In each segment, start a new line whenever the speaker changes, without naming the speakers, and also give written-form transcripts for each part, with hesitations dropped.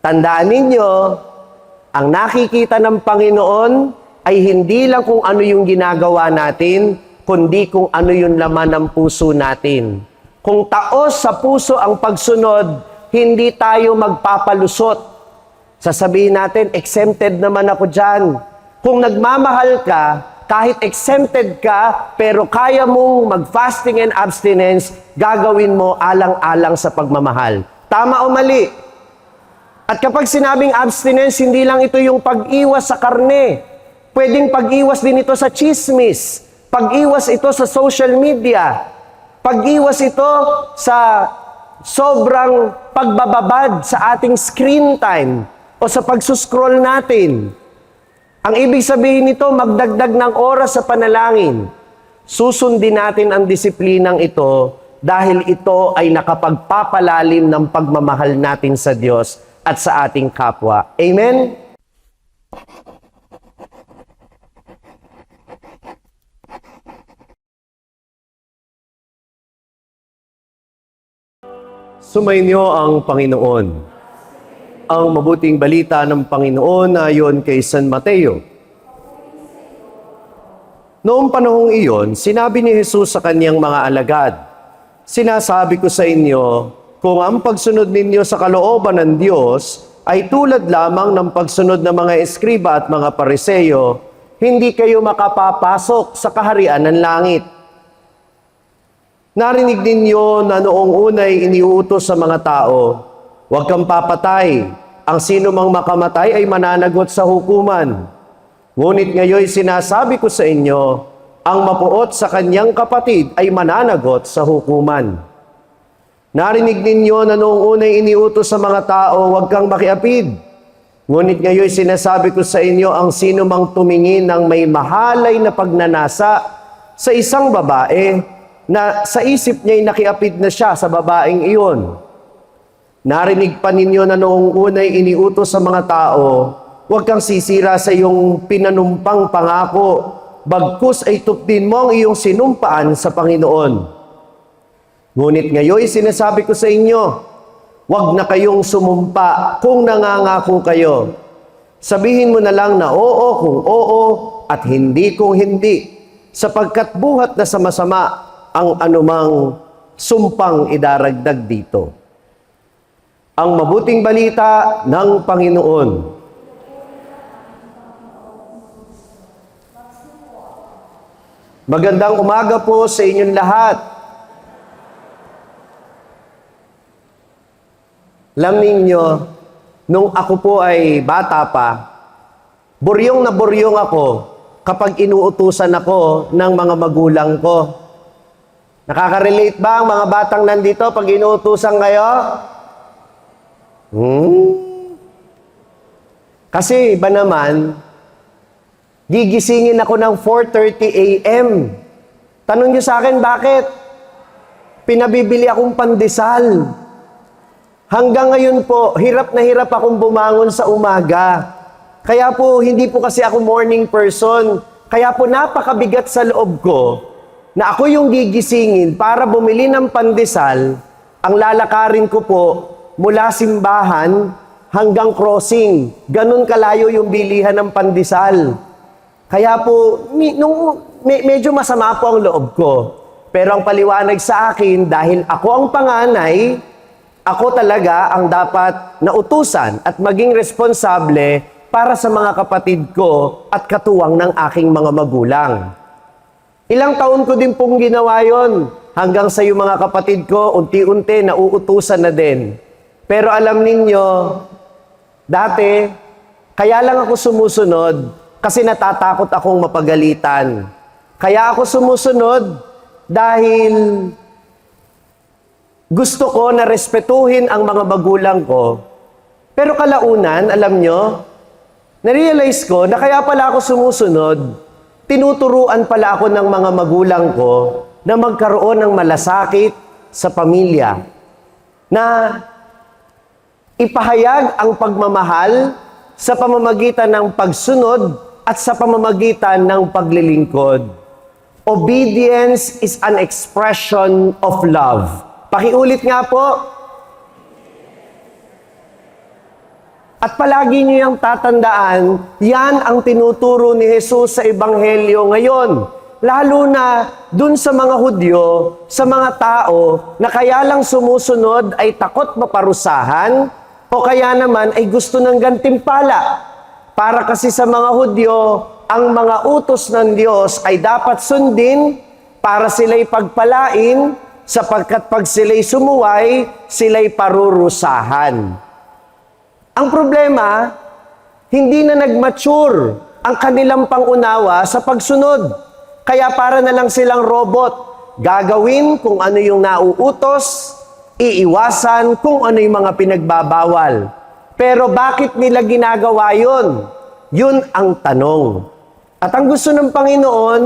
Tandaan ninyo, ang nakikita ng Panginoon ay hindi lang kung ano yung ginagawa natin, kundi kung ano yung laman ng puso natin. Kung taos sa puso ang pagsunod, hindi tayo magpapalusot. Sasabihin natin, exempted naman ako dyan. Kung nagmamahal ka, kahit exempted ka, pero kaya mong mag-fasting and abstinence, gagawin mo alang-alang sa pagmamahal. Tama o mali? At kapag sinabing abstinence, hindi lang ito yung pag-iwas sa karne. Pwedeng pag-iwas din ito sa chismis. Pag-iwas ito sa social media. Pag-iwas ito sa sobrang pagbababad sa ating screen time o sa pagsuscroll natin. Ang ibig sabihin nito, magdagdag ng oras sa panalangin. Susundin natin ang disiplinang ito dahil ito ay nakapagpapalalim ng pagmamahal natin sa Diyos at sa ating kapwa. Amen? Sumainyo ang Panginoon. Ang mabuting balita ng Panginoon ayon kay San Mateo. Noong panahong iyon, sinabi ni Jesus sa kanyang mga alagad, "Sinasabi ko sa inyo, kung ang pagsunod ninyo sa kalooban ng Diyos ay tulad lamang ng pagsunod ng mga eskriba at mga pariseyo, hindi kayo makapapasok sa kaharian ng langit. Narinig ninyo na noong unay iniuutos sa mga tao, huwag kang papatay. Ang sino mang makamatay ay mananagot sa hukuman. Ngunit ngayon sinasabi ko sa inyo, ang mapuot sa kanyang kapatid ay mananagot sa hukuman. Narinig ninyo na noong unay iniutos sa mga tao, huwag kang makiapid. Ngunit ngayon sinasabi ko sa inyo, ang sino mang tumingin ng may mahalay na pagnanasa sa isang babae, na sa isip niya'y nakiapid na siya sa babaeng iyon. Narinig pa ninyo na noong unay iniutos sa mga tao, huwag kang sisira sa iyong pinanumpang pangako, bagkus ay tupdin mo ang iyong sinumpaan sa Panginoon. Ngunit ngayon sinasabi ko sa inyo, huwag na kayong sumumpa kung nangangako kayo. Sabihin mo na lang na oo kung oo at hindi kung hindi, sapagkat buhat na sa masama ang anumang sumpang idaragdag dito. Ang mabuting balita ng Panginoon. Magandang umaga po sa inyong lahat. Alam ninyo, nung ako po ay bata pa, buryong na buryong ako kapag inuutusan ako ng mga magulang ko. Nakaka-relate ba ang mga batang nandito pag inuutusan kayo? Kasi iba naman, gigisingin ako ng 4:30 a.m. Tanong niyo sa akin, bakit? Pinabibili akong pandesal. Hanggang ngayon po, hirap na hirap akong bumangon sa umaga. Kaya po, hindi po kasi ako morning person. Kaya po, napakabigat sa loob ko na ako yung gigisingin para bumili ng pandesal, ang lalakarin ko po mula simbahan hanggang crossing. Ganun kalayo yung bilihan ng pandesal. Kaya po, medyo masama po ang loob ko. Pero ang paliwanag sa akin, dahil ako ang panganay, ako talaga ang dapat nautusan at maging responsable para sa mga kapatid ko at katuwang ng aking mga magulang. Ilang taon ko din pong ginawa yon, hanggang sa yung mga kapatid ko, unti-unti nauutusan na din. Pero alam ninyo, dati, kaya lang ako sumusunod kasi natatakot akong mapagalitan. Kaya ako sumusunod dahil gusto ko na respetuhin ang mga magulang ko. Pero kalaunan, alam nyo, na-realize ko na kaya pala ako sumusunod, tinuturuan pala ako ng mga magulang ko na magkaroon ng malasakit sa pamilya. Na ipahayag ang pagmamahal sa pamamagitan ng pagsunod at sa pamamagitan ng paglilingkod. Obedience is an expression of love. Pakiulit nga po. At palagi niyo yung tatandaan, yan ang tinuturo ni Jesus sa Ebanghelyo ngayon. Lalo na dun sa mga Hudyo, sa mga tao na kaya lang sumusunod ay takot maparusahan o kaya naman ay gusto ng gantimpala. Para kasi sa mga Hudyo, ang mga utos ng Diyos ay dapat sundin para sila'y pagpalain sapagkat pag sila'y sumuway, sila'y parurusahan. Ang problema, hindi na nag-mature ang kanilang pangunawa sa pagsunod. Kaya para na lang silang robot, gagawin kung ano yung nauutos, iiwasan kung ano yung mga pinagbabawal. Pero bakit nila ginagawa yun? Yun ang tanong. At ang gusto ng Panginoon,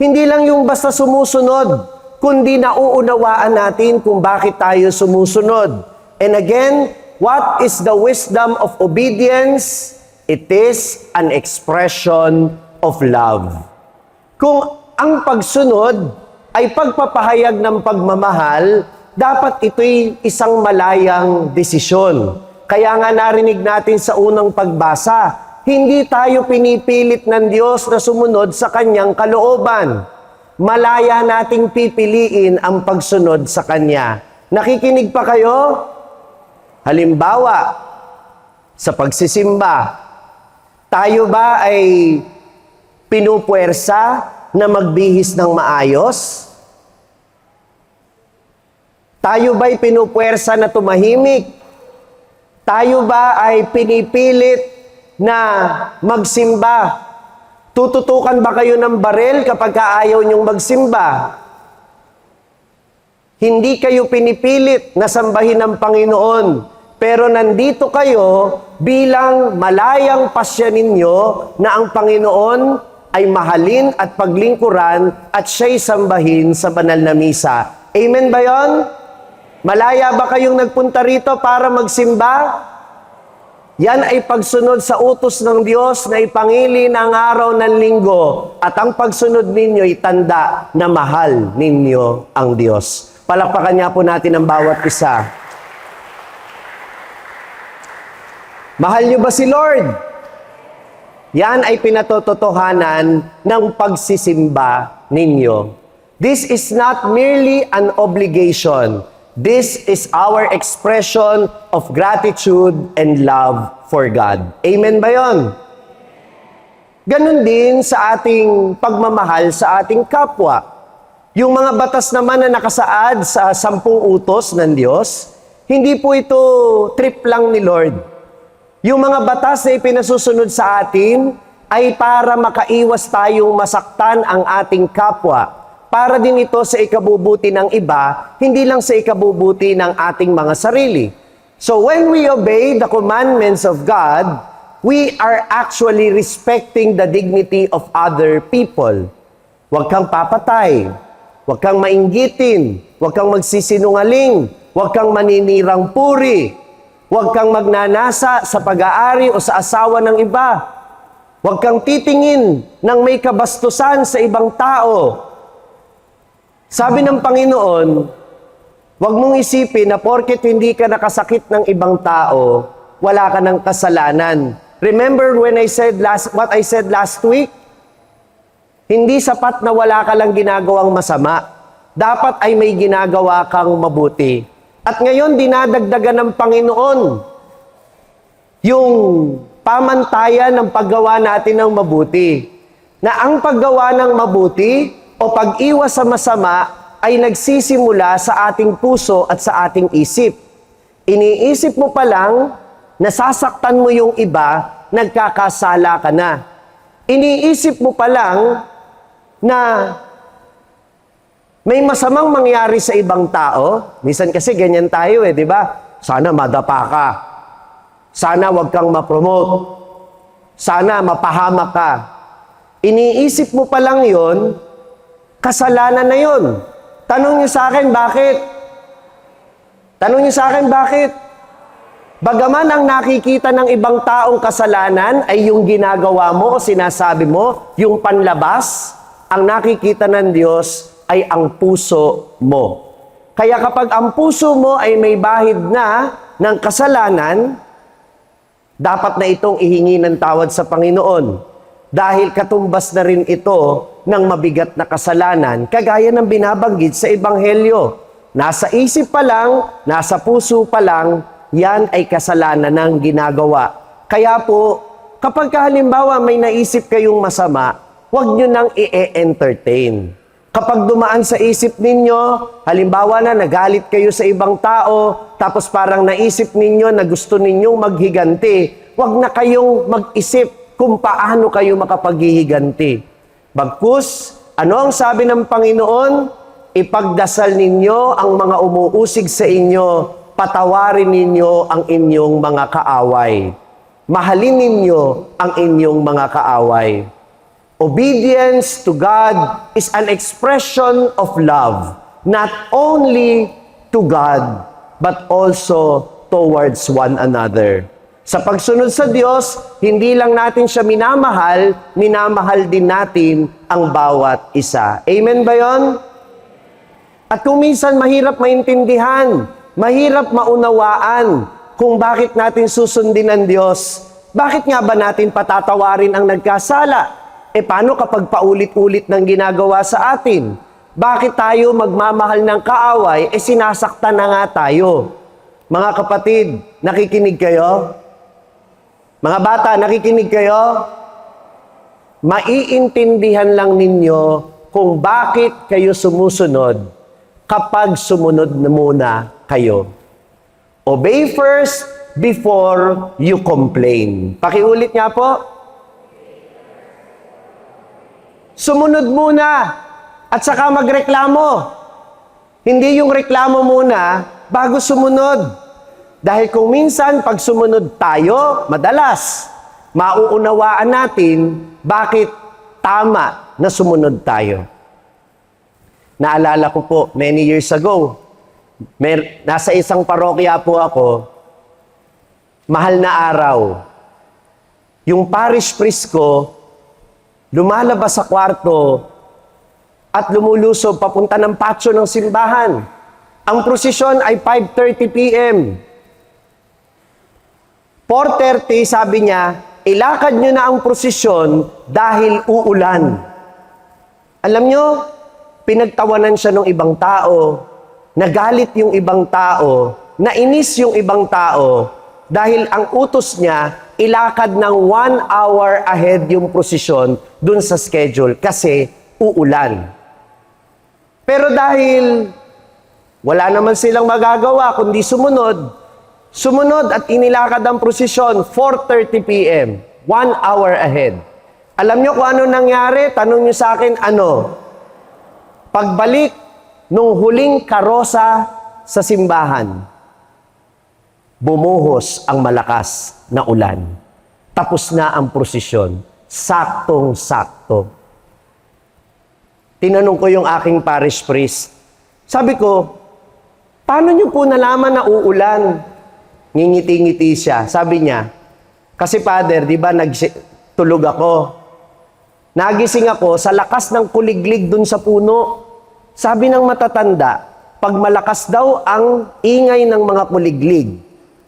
hindi lang yung basta sumusunod, kundi nauunawaan natin kung bakit tayo sumusunod. And again, what is the wisdom of obedience? It is an expression of love. Kung ang pagsunod ay pagpapahayag ng pagmamahal, dapat ito'y isang malayang desisyon. Kaya nga narinig natin sa unang pagbasa, hindi tayo pinipilit ng Diyos na sumunod sa Kanyang kalooban. Malaya nating pipiliin ang pagsunod sa Kanya. Nakikinig pa kayo? Halimbawa, sa pagsisimba, tayo ba ay pinupuwersa na magbihis ng maayos? Tayo ba'y pinupuwersa na tumahimik? Tayo ba ay pinipilit na magsimba? Tututukan ba kayo ng barel kapag ayaw niyong magsimba? Hindi kayo pinipilit na sambahin ng Panginoon, pero nandito kayo bilang malayang pasya ninyo na ang Panginoon ay mahalin at paglingkuran at siya'y sambahin sa banal na misa. Amen ba yon? Malaya ba kayong nagpunta rito para magsimba? Yan ay pagsunod sa utos ng Diyos na ipangili ng araw ng linggo at ang pagsunod ninyo ay tanda na mahal ninyo ang Diyos. Palakpakan niya po natin ang bawat isa. Mahal niyo ba si Lord? Yan ay pinatotohanan ng pagsisimba ninyo. This is not merely an obligation. This is our expression of gratitude and love for God. Amen ba yon? Ganon din sa ating pagmamahal sa ating kapwa. Yung mga batas naman na nakasaad sa 10 utos ng Diyos, hindi po ito trip lang ni Lord. Yung mga batas na ipinasusunod sa atin ay para makaiwas tayong masaktan ang ating kapwa. Para din ito sa ikabubuti ng iba, hindi lang sa ikabubuti ng ating mga sarili. So when we obey the commandments of God, we are actually respecting the dignity of other people. Huwag kang papatay, huwag kang mainggitin, huwag kang magsisinungaling, huwag kang maninirang puri, huwag kang magnanasa sa pag-aari o sa asawa ng iba, huwag kang titingin ng may kabastusan sa ibang tao. Sabi ng Panginoon, huwag mong isipin na porket hindi ka nakasakit ng ibang tao, wala ka ng kasalanan. Remember when what I said last week? Hindi sapat na wala ka lang ginagawang masama. Dapat ay may ginagawa kang mabuti. At ngayon, dinadagdagan ng Panginoon yung pamantayan ng paggawa natin ng mabuti. Na ang paggawa ng mabuti o pag-iwas sa masama ay nagsisimula sa ating puso at sa ating isip. Iniisip mo pa lang, nasasaktan mo yung iba, nagkakasala ka na. Iniisip mo pa lang na may masamang mangyari sa ibang tao. Minsan kasi ganyan tayo di ba? Sana madapa ka. Sana wag kang ma-promote. Sana mapahamak ka. Iniisip mo pa lang yon, kasalanan na yon. Tanong niyo sa akin, bakit? Tanong niyo sa akin, bakit? Bagaman ang nakikita ng ibang taong kasalanan ay yung ginagawa mo o sinasabi mo, yung panlabas, ang nakikita ng Diyos ay ang puso mo. Kaya kapag ang puso mo ay may bahid na ng kasalanan, Dapat na itong ihingi ng tawad sa Panginoon. Dahil katumbas na rin ito ng mabigat na kasalanan, kagaya ng binabanggit sa Ebanghelyo. Nasa isip pa lang, nasa puso pa lang, yan ay kasalanan ng ginagawa. Kaya po, kapag halimbawa may naisip kayong masama, huwag nyo nang i-entertain. Kapag dumaan sa isip ninyo, halimbawa na nagalit kayo sa ibang tao, tapos parang naisip ninyo na gusto ninyong maghiganti, huwag na kayong mag-isip kung paano kayo makapaghihiganti. Bagkus, ano ang sabi ng Panginoon? Ipagdasal ninyo ang mga umuusig sa inyo, patawarin ninyo ang inyong mga kaaway. Mahalin ninyo ang inyong mga kaaway. Obedience to God is an expression of love, not only to God, but also towards one another. Sa pagsunod sa Diyos, hindi lang natin siya minamahal, minamahal din natin ang bawat isa. Amen ba yon? At kung minsan mahirap maintindihan, mahirap maunawaan kung bakit natin susundin ang Diyos, bakit nga ba natin patatawarin ang nagkasala? Paano kapag paulit-ulit ng ginagawa sa atin? Bakit tayo magmamahal ng kaaway, sinasaktan na nga tayo? Mga kapatid, nakikinig kayo? Mga bata, nakikinig kayo? Maiintindihan lang ninyo kung bakit kayo sumusunod kapag sumunod na muna kayo. Obey first before you complain. Pakiulit nga po. Sumunod muna at saka magreklamo. Hindi yung reklamo muna bago sumunod. Dahil kung minsan, pag sumunod tayo, madalas, mauunawaan natin bakit tama na sumunod tayo. Naalala ko po, many years ago, nasa isang parokya po ako, mahal na araw. Yung parish priest ko, lumalabas sa kwarto at lumulusob papunta ng patio ng simbahan. Ang prosesyon ay 5:30 p.m. 4:30, sabi niya, ilakad nyo na ang prosesyon dahil uulan. Alam nyo, pinagtawanan siya ng ibang tao, nagalit yung ibang tao, nainis yung ibang tao, dahil ang utos niya, ilakad ng 1 hour ahead yung prosesyon dun sa schedule kasi uulan. Pero dahil wala naman silang magagawa kundi sumunod at inilakad ang prosesyon 4:30 p.m., 1 hour ahead. Alam nyo kung ano nangyari? Tanong nyo sa akin, ano? Pagbalik nung huling karosa sa simbahan, bumuhos ang malakas na ulan. Tapos na ang prosesyon. Saktong-sakto. Tinanong ko yung aking parish priest. Sabi ko, paano nyo po nalaman na uulan? Ngingiti-ngiti siya. Sabi niya, kasi Father, di ba tulog ako? Nagising ako sa lakas ng kuliglig dun sa puno. Sabi ng matatanda, pag malakas daw ang ingay ng mga kuliglig,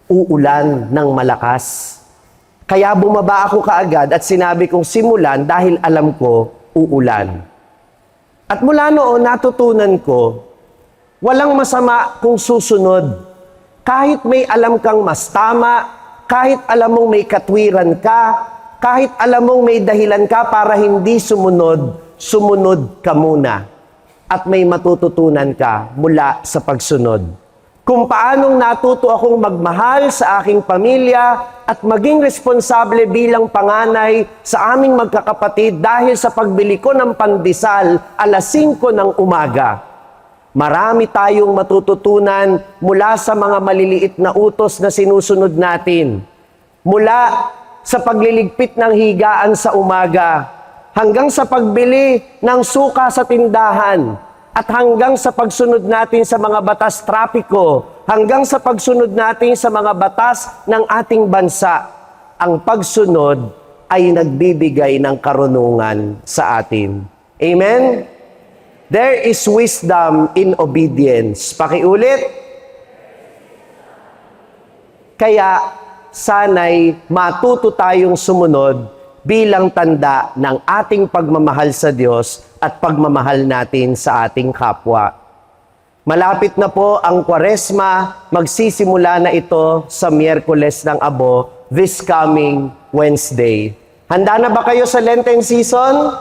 uulan ng malakas. Kaya bumaba ako kaagad at sinabi kong simulan dahil alam ko uulan. At mula noon natutunan ko, walang masama kung susunod. Kahit may alam kang mas tama, kahit alam mong may katwiran ka, kahit alam mong may dahilan ka para hindi sumunod ka muna. At may matututunan ka mula sa pagsunod. Kung paanong natuto akong magmahal sa aking pamilya at maging responsable bilang panganay sa aming magkakapatid dahil sa pagbili ko ng pandesal 5:00 ng umaga. Marami tayong matututunan mula sa mga maliliit na utos na sinusunod natin. Mula sa pagliligpit ng higaan sa umaga, hanggang sa pagbili ng suka sa tindahan, at hanggang sa pagsunod natin sa mga batas trapiko, hanggang sa pagsunod natin sa mga batas ng ating bansa. Ang pagsunod ay nagbibigay ng karunungan sa atin. Amen? There is wisdom in obedience. Pakiulit. Kaya, sana'y matuto tayong sumunod bilang tanda ng ating pagmamahal sa Diyos at pagmamahal natin sa ating kapwa. Malapit na po ang Kwaresma, magsisimula na ito sa Miyerkules ng Abo, this coming Wednesday. Handa na ba kayo sa Lenten season?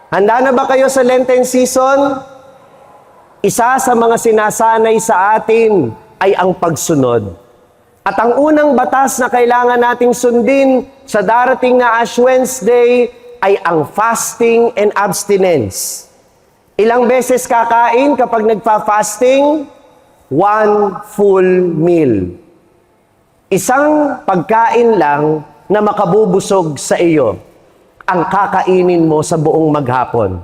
Handa na ba kayo sa Lenten season? Isa sa mga sinasanay sa atin ay ang pagsunod. At ang unang batas na kailangan nating sundin sa darating na Ash Wednesday ay ang fasting and abstinence. Ilang beses kakain kapag nagfa-fasting? 1 full meal. Isang pagkain lang na makabubusog sa iyo ang kakainin mo sa buong maghapon.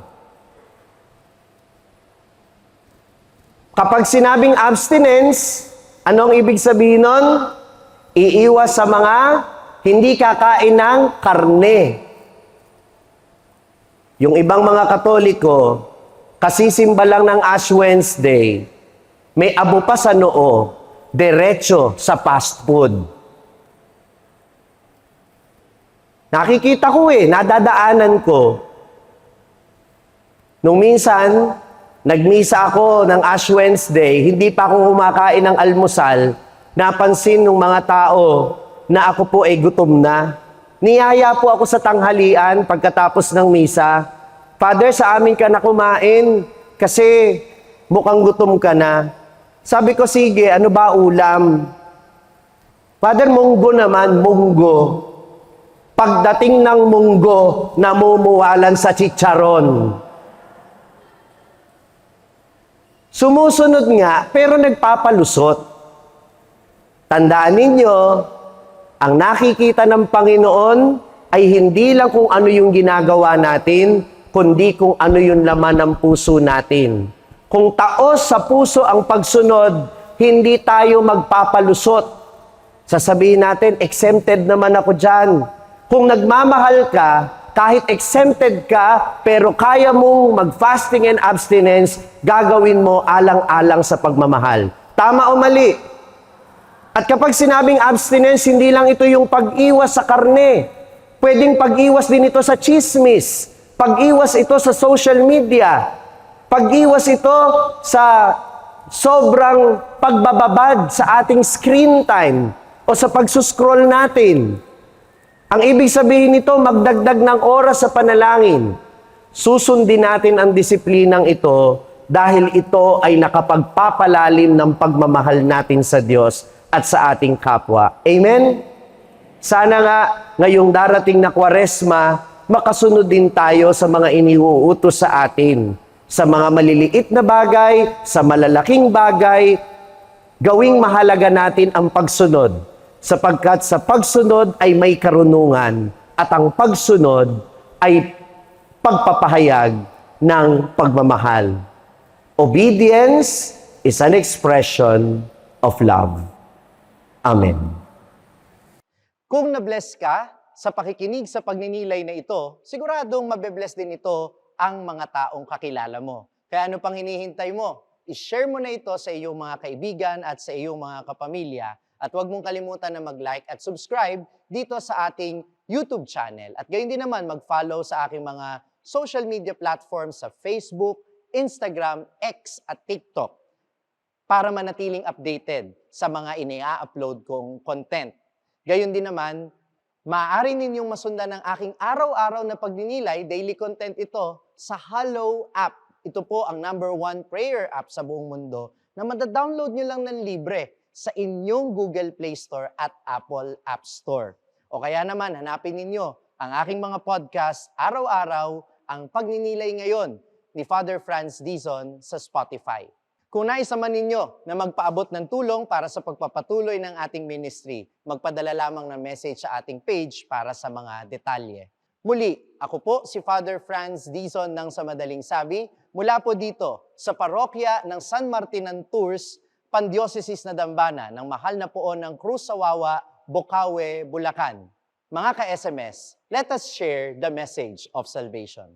Kapag sinabing abstinence, anong ibig sabihin nun? Iiwas sa mga hindi kakain ng karne. Yung ibang mga Katoliko, kasisimba lang ng Ash Wednesday, may abo pa sa noo, diretso sa fast food. Nakikita ko nadadaanan ko. Nung minsan, nagmisa ako ng Ash Wednesday, hindi pa ako kumakain ng almusal, napansin ng mga tao na ako po ay gutom na. Niyaya po ako sa tanghalian pagkatapos ng misa. Father, sa amin ka na kumain kasi mukhang gutom ka na. Sabi ko, sige, ano ba ulam? Father, munggo naman, munggo. Pagdating ng munggo, namumuwalan sa chicharon. Sumusunod nga, pero nagpapalusot. Tandaan ninyo, ang nakikita ng Panginoon ay hindi lang kung ano yung ginagawa natin, kundi kung ano yung laman ng puso natin. Kung taos sa puso ang pagsunod, hindi tayo magpapalusot. Sasabihin natin, exempted naman ako dyan. Kung nagmamahal ka, kahit exempted ka, pero kaya mong mag-fasting and abstinence, gagawin mo alang-alang sa pagmamahal. Tama o mali? At kapag sinabing abstinence, hindi lang ito yung pag-iwas sa karne. Pwedeng pag-iwas din ito sa chismis. Pag-iwas ito sa social media. Pag-iwas ito sa sobrang pagbababad sa ating screen time o sa pagsuscroll natin. Ang ibig sabihin nito, magdagdag ng oras sa panalangin. Susundin natin ang disiplinang ito dahil ito ay nakapagpapalalim ng pagmamahal natin sa Diyos at sa ating kapwa. Amen? Sana nga ngayong darating na Kwaresma, makasunod din tayo sa mga iniuutos sa atin. Sa mga maliliit na bagay, sa malalaking bagay, gawing mahalaga natin ang pagsunod. Sapagkat sa pagsunod ay may karunungan at ang pagsunod ay pagpapahayag ng pagmamahal. Obedience is an expression of love. Amen.
Kung na-bless ka sa pakikinig sa pagninilay na ito, siguradong mabe-bless din ito ang mga taong kakilala mo. Kaya ano pang hinihintay mo? I-share mo na ito sa iyong mga kaibigan at sa iyong mga kapamilya. At huwag mong kalimutan na mag-like at subscribe dito sa ating YouTube channel. At gayon din naman mag-follow sa aking mga social media platforms sa Facebook, Instagram, X at TikTok para manatiling updated sa mga ina-upload kong content. Gayon din naman, maaari ninyong masundan ang aking araw-araw na pagninilay, daily content ito, sa Hallow app. Ito po ang #1 prayer app sa buong mundo na madadownload nyo lang ng libre sa inyong Google Play Store at Apple App Store. O kaya naman, hanapin ninyo ang aking mga podcast, araw-araw, ang Pagninilay Ngayon ni Father Franz Dizon sa Spotify. Kung nais naman ninyo na magpaabot ng tulong para sa pagpapatuloy ng ating ministry, magpadala lamang ng message sa ating page para sa mga detalye. Muli, ako po si Father Franz Dizon ng Sa Madaling Sabi, mula po dito sa parokya ng San Martinan Tours, Pandiocesis na Dambana ng Mahal na Poon ng Cruz Sawawa, Bocaue, Bulacan. Mga ka-SMS, let us share the message of salvation.